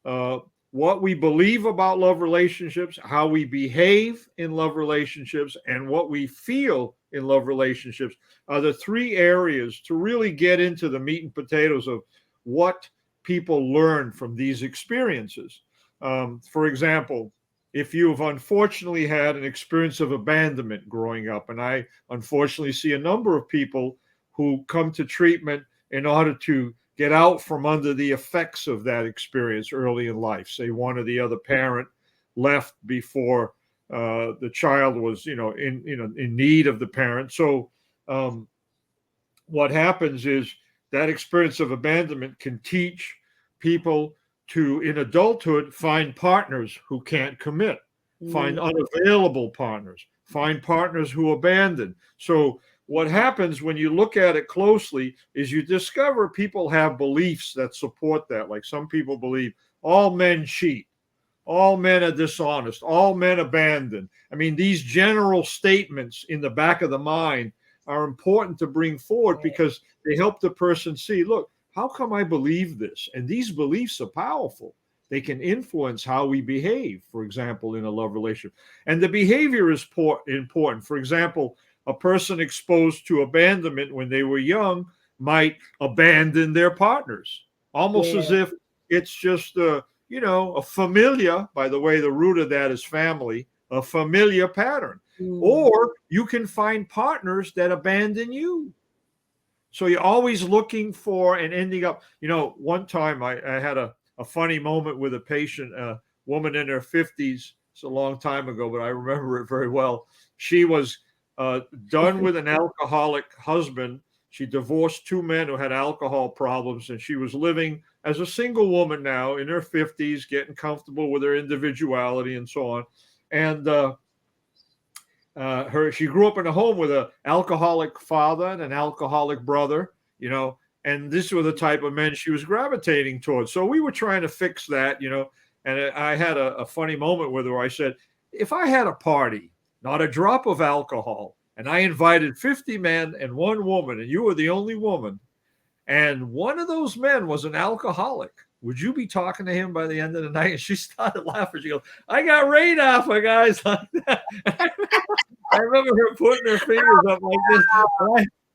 uh, what we believe about love relationships, how we behave in love relationships, and what we feel in love relationships are the three areas to really get into the meat and potatoes of what people learn from these experiences. For example, if you have unfortunately had an experience of abandonment growing up, and I unfortunately see a number of people who come to treatment in order to get out from under the effects of that experience early in life. Say one or the other parent left before the child was, in need of the parent. So um, what happens is that experience of abandonment can teach people to, in adulthood, find partners who can't commit, find Mm. unavailable partners, find partners who abandon. So what happens when you look at it closely is you discover people have beliefs that support that. Like some people believe all men cheat, all men are dishonest, all men abandon. I mean, these general statements in the back of the mind are important to bring forward because they help the person see, look, how come I believe this? And these beliefs are powerful. They can influence how we behave, for example, in a love relationship. And the behavior is important. For example, a person exposed to abandonment when they were young might abandon their partners, almost as Yeah. if it's just a familiar, by the way, the root of that is family, a familiar pattern. Mm. Or you can find partners that abandon you. So you're always looking for and ending up, one time I had a funny moment with a patient, a woman in her 50s. It's a long time ago, but I remember it very well. She was done with an alcoholic husband. She divorced two men who had alcohol problems, and she was living as a single woman now in her 50s, getting comfortable with her individuality and so on. And she grew up in a home with an alcoholic father and an alcoholic brother, and these were the type of men she was gravitating towards. So we were trying to fix that, and I had a funny moment with her. I said, if I had a party, not a drop of alcohol, and I invited 50 men and one woman, and you were the only woman, and one of those men was an alcoholic, would you be talking to him by the end of the night? And she started laughing. She goes, I got radar for guys like that. I remember her putting her fingers up like this.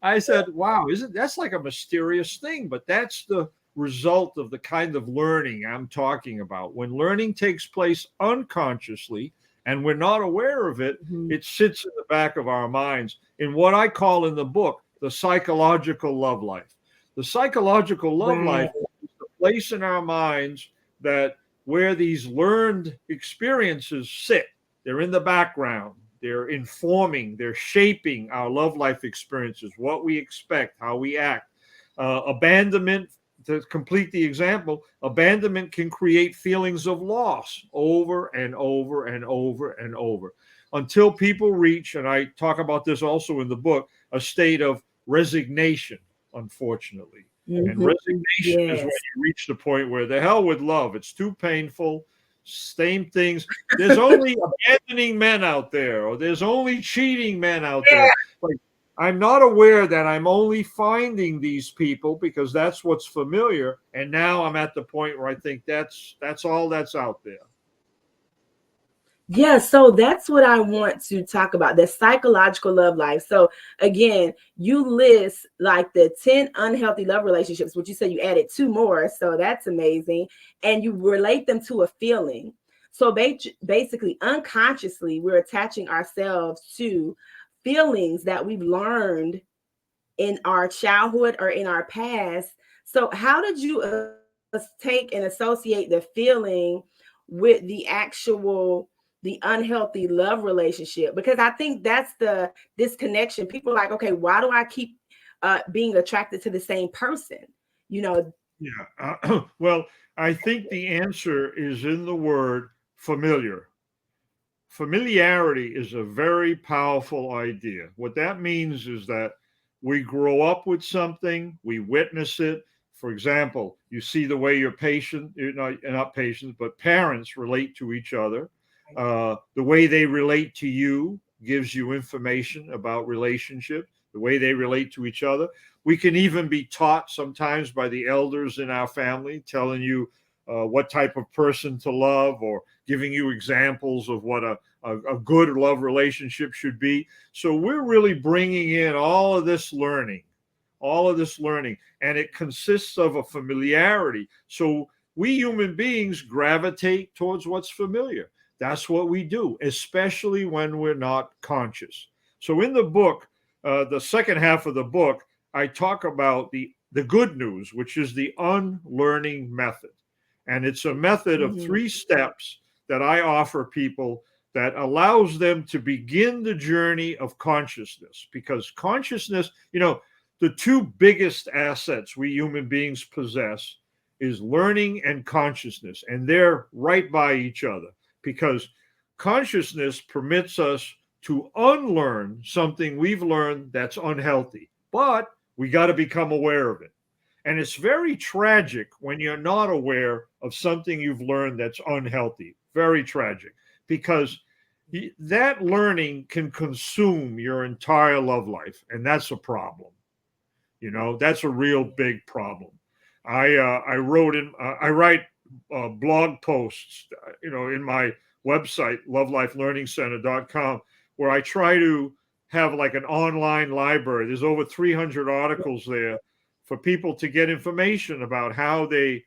I said, wow, isn't that's like a mysterious thing? But that's the result of the kind of learning I'm talking about. When learning takes place unconsciously and we're not aware of it, Mhm. it sits in the back of our minds in what I call in the book the psychological love life. The psychological love Right. life is the place in our minds that where these learned experiences sit. They're in the background. They're informing, they're shaping our love life experiences, what we expect, how we act. Abandonment, to complete the example, abandonment can create feelings of loss over and over and over and over until people reach, and I talk about this also in the book, a state of resignation, unfortunately. And Mhm. resignation is when Yes. you reach the point where the hell with love, it's too painful, same things. There's only abandoning men out there, or there's only cheating men out there. Like, I'm not aware that I'm only finding these people because that's what's familiar. And now I'm at the point where I think that's all that's out there. Yeah, so that's what I want to talk about, the psychological love life. So again, you list like the 10 unhealthy love relationships, which you said you added two more. So that's amazing. And you relate them to a feeling. So basically, unconsciously, we're attaching ourselves to feelings that we've learned in our childhood or in our past. So how did you take and associate the feeling with the actual the unhealthy love relationship? Because I think that's the disconnection. People are like, okay, why do I keep being attracted to the same person? You know, Yeah. Well, I think the answer is in the word familiar. Familiarity is a very powerful idea. What that means is that we grow up with something, we witness it. For example, you see the way your patient, not patients, but parents relate to each other. The way they relate to you gives you information about relationships, the way they relate to each other. We can even be taught sometimes by the elders in our family telling you what type of person to love, or giving you examples of what a good love relationship should be. So we're really bringing in all of this learning, and it consists of a familiarity. So we human beings gravitate towards what's familiar. That's what we do, especially when we're not conscious. So in the book, the second half of the book, I talk about the good news, which is the unlearning method. And it's a method of 3 steps that I offer people that allows them to begin the journey of consciousness. Because consciousness, the 2 biggest assets we human beings possess is learning and consciousness. And they're right by each other, because consciousness permits us to unlearn something we've learned that's unhealthy, but we got to become aware of it. And it's very tragic when you're not aware of something you've learned that's unhealthy. Very tragic, because that learning can consume your entire love life. And that's a problem. That's a real big problem. I write blog posts, in my website, lovelifelearningcenter.com, where I try to have like an online library. There's over 300 articles there for people to get information about how they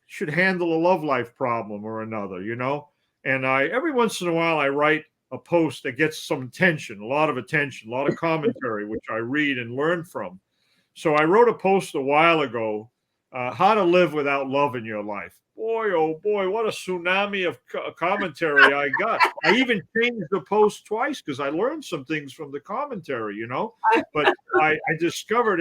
should handle a love life problem or another, And every once in a while I write a post that gets some attention, a lot of commentary, which I read and learn from. So I wrote a post a while ago, how to live without love in your life. Boy, oh boy, what a tsunami of commentary I got. I even changed the post twice because I learned some things from the commentary, But I discovered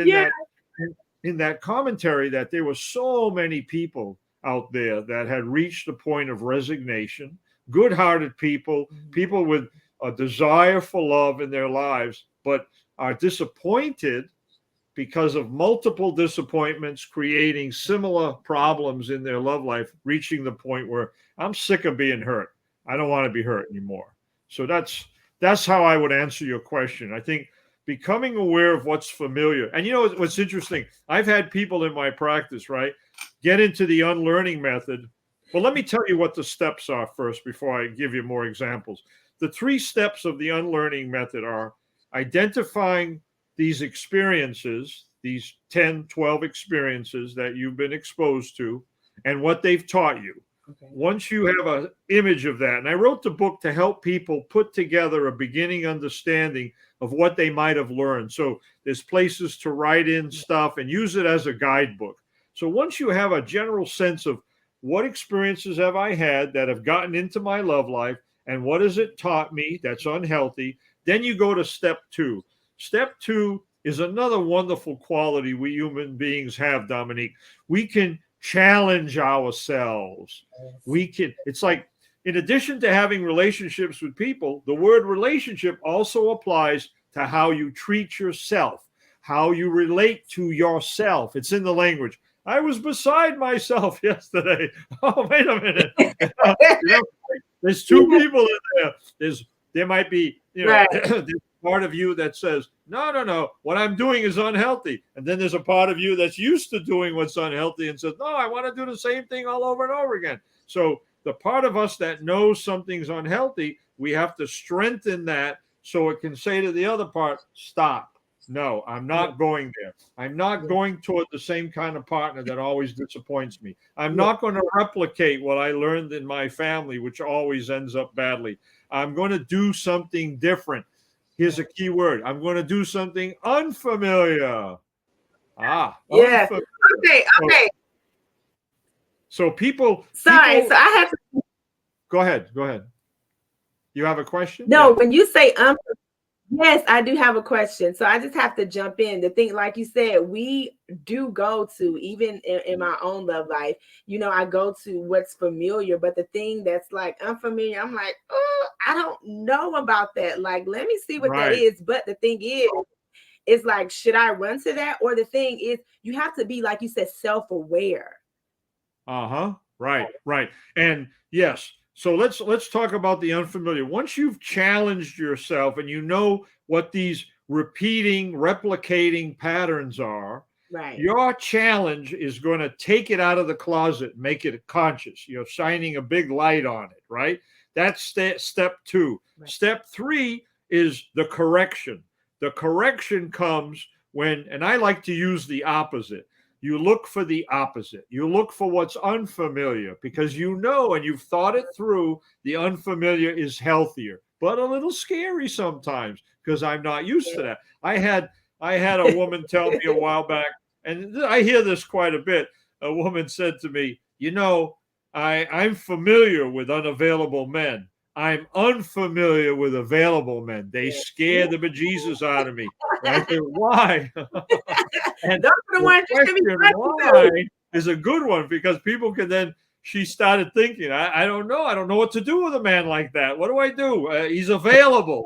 in that commentary that there were so many people out there that had reached the point of resignation, good-hearted people with a desire for love in their lives, but are disappointed because of multiple disappointments, creating similar problems in their love life, reaching the point where I'm sick of being hurt. I don't want to be hurt anymore. So that's how I would answer your question. I think becoming aware of what's familiar. And what's interesting? I've had people in my practice, right, get into the unlearning method. Well, let me tell you what the steps are first before I give you more examples. The 3 steps of the unlearning method are identifying these experiences, these 10, 12 experiences that you've been exposed to, and what they've taught you. Okay. Once you have an image of that, and I wrote the book to help people put together a beginning understanding of what they might have learned. So there's places to write in stuff and use it as a guidebook. So once you have a general sense of what experiences have I had that have gotten into my love life, and what has it taught me that's unhealthy, then you go to step 2. Step 2 is another wonderful quality we human beings have, Dominique. We can challenge ourselves. It's like, in addition to having relationships with people, the word relationship also applies to how you treat yourself, how you relate to yourself. It's in the language. I was beside myself yesterday. Oh, wait a minute. There's 2 people in there. There might be, right. There's part of you that says, no, what I'm doing is unhealthy. And then there's a part of you that's used to doing what's unhealthy and says, no, I want to do the same thing all over and over again. So the part of us that knows something's unhealthy, we have to strengthen that so it can say to the other part, stop. No, I'm not going there. I'm not going toward the same kind of partner that always disappoints me. I'm not going to replicate what I learned in my family, which always ends up badly. I'm going to do something different. Here's a key word. I'm going to do something unfamiliar. Yeah. Unfamiliar. Okay. So people. So I have to. Go ahead. You have a question? No, when you say yes, I do have a question. So I just have to jump in. The thing, like you said, we do go to, even in my own love life, I go to what's familiar, but the thing that's like unfamiliar, I'm like, oh, I don't know about that. Like, let me see what that is. But the thing is, it's like, should I run to that? Or the thing is, you have to be, like you said, self-aware. Right. And yes. So let's talk about the unfamiliar. Once you've challenged yourself and you know what these repeating, replicating patterns are, Right. Your challenge is going to take it out of the closet, make it conscious. You're shining a big light on it, right? That's step 2. Right. Step 3 is the correction. The correction comes when, and I like to use the opposite. You look for the opposite. You look for what's unfamiliar because you know and you've thought it through. The unfamiliar is healthier, but a little scary sometimes because I'm not used to that. I had a woman tell me a while back, and I hear this quite a bit. A woman said to me, you know, I'm familiar with unavailable men. I'm unfamiliar with available men. They scare the bejesus out of me. And I said, why? And Those are the ones that should be question why is a good one because people can then. She started thinking, I don't know. I don't know what to do with a man like that. What do I do? He's available.